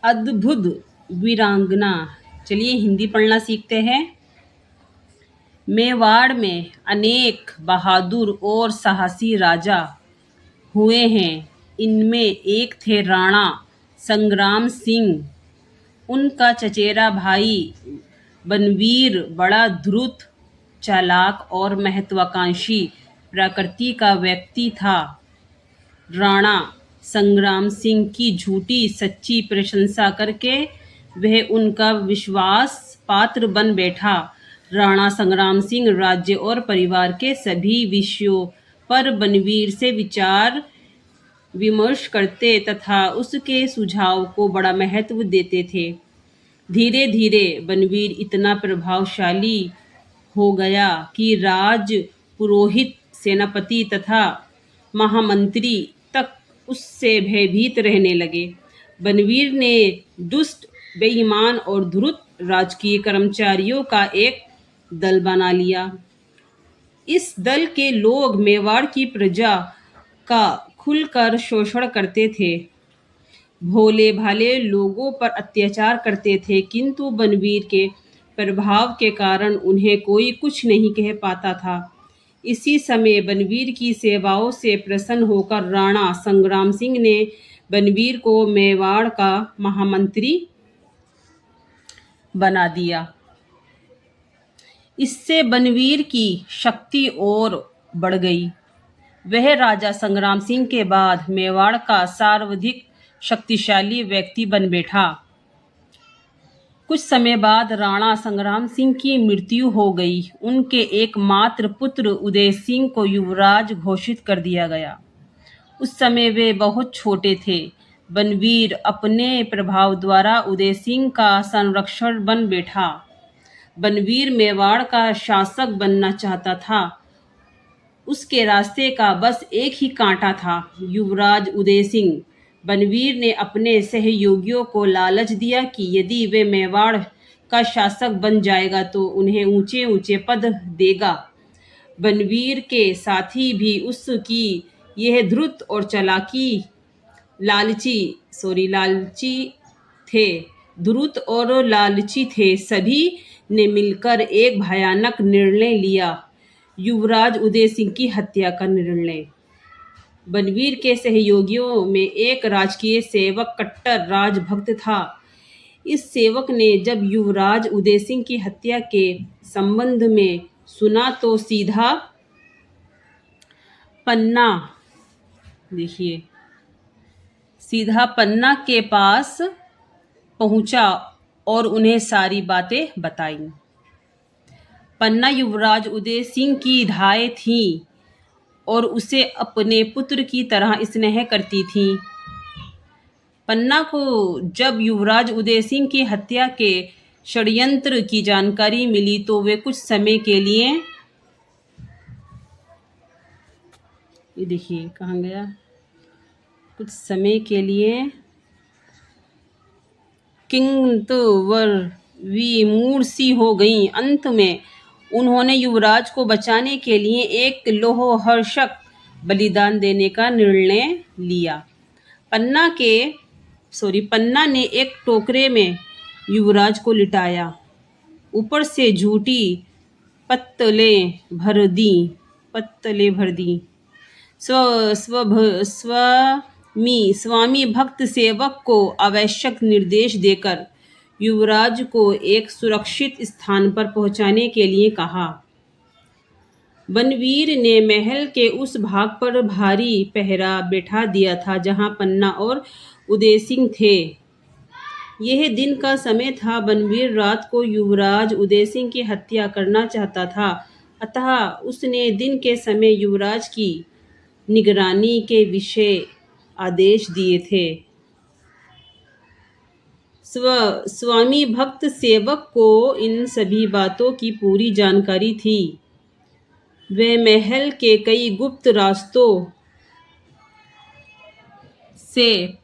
अद्भुत वीरांगना। चलिए हिंदी पढ़ना सीखते हैं। मेवाड़ में अनेक बहादुर और साहसी राजा हुए हैं। इनमें एक थे राणा संग्राम सिंह। उनका चचेरा भाई बनवीर बड़ा धूर्त, चालाक और महत्वाकांक्षी प्रकृति का व्यक्ति था। राणा संग्राम सिंह की झूठी सच्ची प्रशंसा करके वह उनका विश्वास पात्र बन बैठा। राणा संग्राम सिंह राज्य और परिवार के सभी विषयों पर बनवीर से विचार विमर्श करते तथा उसके सुझाव को बड़ा महत्व देते थे। धीरे धीरे बनवीर इतना प्रभावशाली हो गया कि राज पुरोहित, सेनापति तथा महामंत्री तक उससे भयभीत रहने लगे। बनवीर ने दुष्ट, बेईमान और धूर्त राजकीय कर्मचारियों का एक दल बना लिया। इस दल के लोग मेवाड़ की प्रजा का खुलकर शोषण करते थे, भोले भाले लोगों पर अत्याचार करते थे, किंतु बनवीर के प्रभाव के कारण उन्हें कोई कुछ नहीं कह पाता था। इसी समय बनवीर की सेवाओं से प्रसन्न होकर राणा संग्राम सिंह ने बनवीर को मेवाड़ का महामंत्री बना दिया। इससे बनवीर की शक्ति और बढ़ गई। वह राजा संग्राम सिंह के बाद मेवाड़ का सर्वाधिक शक्तिशाली व्यक्ति बन बैठा। कुछ समय बाद राणा संग्राम सिंह की मृत्यु हो गई। उनके एकमात्र पुत्र उदय सिंह को युवराज घोषित कर दिया गया। उस समय वे बहुत छोटे थे। बनवीर अपने प्रभाव द्वारा उदय सिंह का संरक्षक बन बैठा। बनवीर मेवाड़ का शासक बनना चाहता था। उसके रास्ते का बस एक ही कांटा था, युवराज उदय सिंह। बनवीर ने अपने सहयोगियों को लालच दिया कि यदि वे मेवाड़ का शासक बन जाएगा तो उन्हें ऊंचे ऊंचे पद देगा। बनवीर के साथी भी उसकी यह धूर्त और लालची थे। सभी ने मिलकर एक भयानक निर्णय लिया, युवराज उदय सिंह की हत्या का निर्णय। बनवीर के सहयोगियों में एक राजकीय सेवक कट्टर राजभक्त था। इस सेवक ने जब युवराज उदय सिंह की हत्या के संबंध में सुना तो सीधा पन्ना के पास पहुंचा और उन्हें सारी बातें बताईं। पन्ना युवराज उदय सिंह की धाय थी और उसे अपने पुत्र की तरह स्नेह करती थी। पन्ना को जब युवराज उदय सिंह की हत्या के षड्यंत्र की जानकारी मिली तो वे कुछ समय के लिए किंतुवर विमूढ़ सी हो गईं। अंत में उन्होंने युवराज को बचाने के लिए एक लोहहर्षक बलिदान देने का निर्णय लिया। पन्ना ने एक टोकरे में युवराज को लिटाया, ऊपर से झूठी पत्तलें भर दी। स्वामी भक्त सेवक को आवश्यक निर्देश देकर युवराज को एक सुरक्षित स्थान पर पहुंचाने के लिए कहा। बनवीर ने महल के उस भाग पर भारी पहरा बैठा दिया था जहां पन्ना और उदय सिंह थे। यह दिन का समय था। बनवीर रात को युवराज उदय सिंह की हत्या करना चाहता था, अतः उसने दिन के समय युवराज की निगरानी के विशेष आदेश दिए थे। स्वामी भक्त सेवक को इन सभी बातों की पूरी जानकारी थी। वह महल के कई गुप्त रास्तों से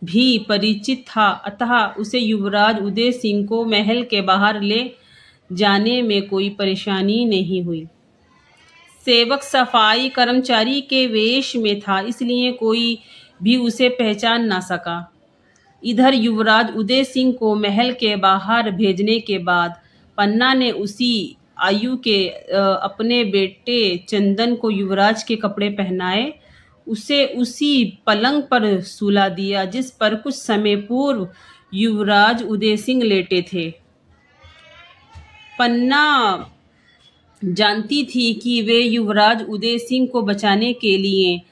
भी परिचित था, अतः उसे युवराज उदय सिंह को महल के बाहर ले जाने में कोई परेशानी नहीं हुई। सेवक सफाई कर्मचारी के वेश में था, इसलिए कोई भी उसे पहचान न सका। इधर युवराज उदय सिंह को महल के बाहर भेजने के बाद पन्ना ने उसी आयु के अपने बेटे चंदन को युवराज के कपड़े पहनाए, उसे उसी पलंग पर सुला दिया जिस पर कुछ समय पूर्व युवराज उदय सिंह लेटे थे। पन्ना जानती थी कि वे युवराज उदय सिंह को बचाने के लिए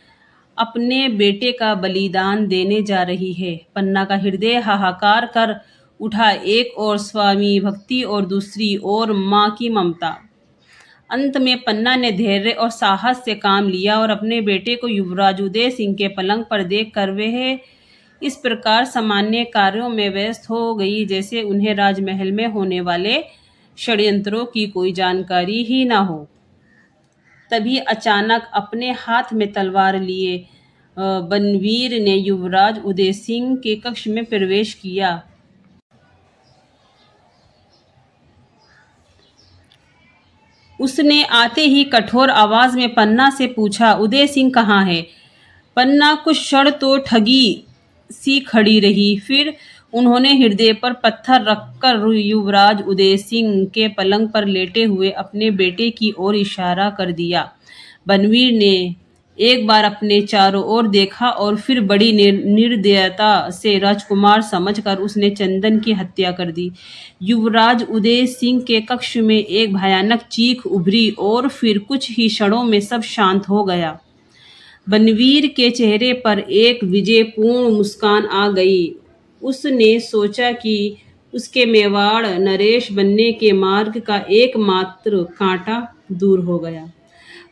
अपने बेटे का बलिदान देने जा रही है। पन्ना का हृदय हाहाकार कर उठा, एक और स्वामी भक्ति और दूसरी ओर माँ की ममता। अंत में पन्ना ने धैर्य और साहस से काम लिया और अपने बेटे को युवराज उदय सिंह के पलंग पर देखकर वह इस प्रकार सामान्य कार्यों में व्यस्त हो गई जैसे उन्हें राजमहल में होने वाले षड्यंत्रों की कोई जानकारी ही ना हो। तभी अचानक अपने हाथ में तलवार लिए बनवीर ने युवराज उदय सिंह के कक्ष में प्रवेश किया। उसने आते ही कठोर आवाज में पन्ना से पूछा, उदय सिंह कहाँ है? पन्ना कुछ क्षण तो ठगी सी खड़ी रही, फिर उन्होंने हृदय पर पत्थर रखकर युवराज उदय सिंह के पलंग पर लेटे हुए अपने बेटे की ओर इशारा कर दिया। बनवीर ने एक बार अपने चारों ओर देखा और फिर बड़ी निर्दयता से राजकुमार समझकर उसने चंदन की हत्या कर दी। युवराज उदय सिंह के कक्ष में एक भयानक चीख उभरी और फिर कुछ ही क्षणों में सब शांत हो गया। बनवीर के चेहरे पर एक विजयपूर्ण मुस्कान आ गई। उसने सोचा कि उसके मेवाड़ नरेश बनने के मार्ग का एकमात्र कांटा दूर हो गया।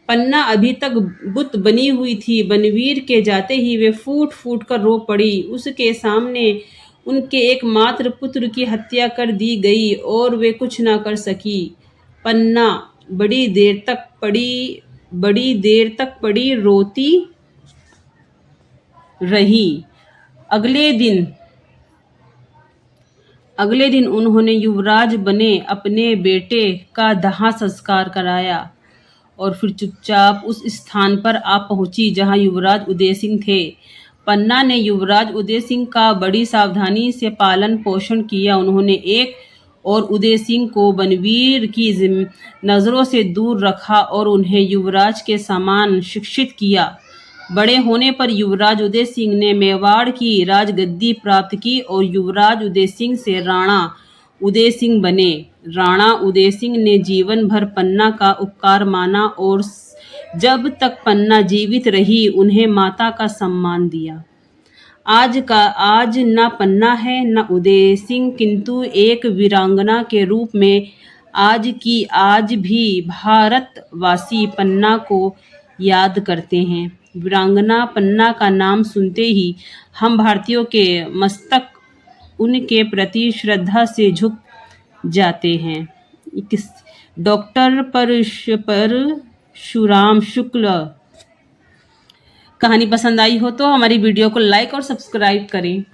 पन्ना अभी तक बुत बनी हुई थी। बनवीर के जाते ही वे फूट फूट कर रो पड़ी। उसके सामने उनके एकमात्र पुत्र की हत्या कर दी गई और वे कुछ ना कर सकी। पन्ना बड़ी देर तक पड़ी रोती रही। अगले दिन उन्होंने युवराज बने अपने बेटे का दाह संस्कार कराया और फिर चुपचाप उस स्थान पर आ पहुंची जहां युवराज उदय सिंह थे। पन्ना ने युवराज उदय सिंह का बड़ी सावधानी से पालन पोषण किया। उन्होंने एक और उदय सिंह को बनवीर की नजरों से दूर रखा और उन्हें युवराज के समान शिक्षित किया। बड़े होने पर युवराज उदय सिंह ने मेवाड़ की राजगद्दी प्राप्त की और युवराज उदय सिंह से राणा उदय सिंह बने। राणा उदय सिंह ने जीवन भर पन्ना का उपकार माना और जब तक पन्ना जीवित रही उन्हें माता का सम्मान दिया। आज न पन्ना है न उदय सिंह, किंतु एक वीरांगना के रूप में आज भी भारतवासी पन्ना को याद करते हैं। वीरांगना पन्ना का नाम सुनते ही हम भारतीयों के मस्तक उनके प्रति श्रद्धा से झुक जाते हैं। डॉक्टर परशुराम शुक्ल। कहानी पसंद आई हो तो हमारी वीडियो को लाइक और सब्सक्राइब करें।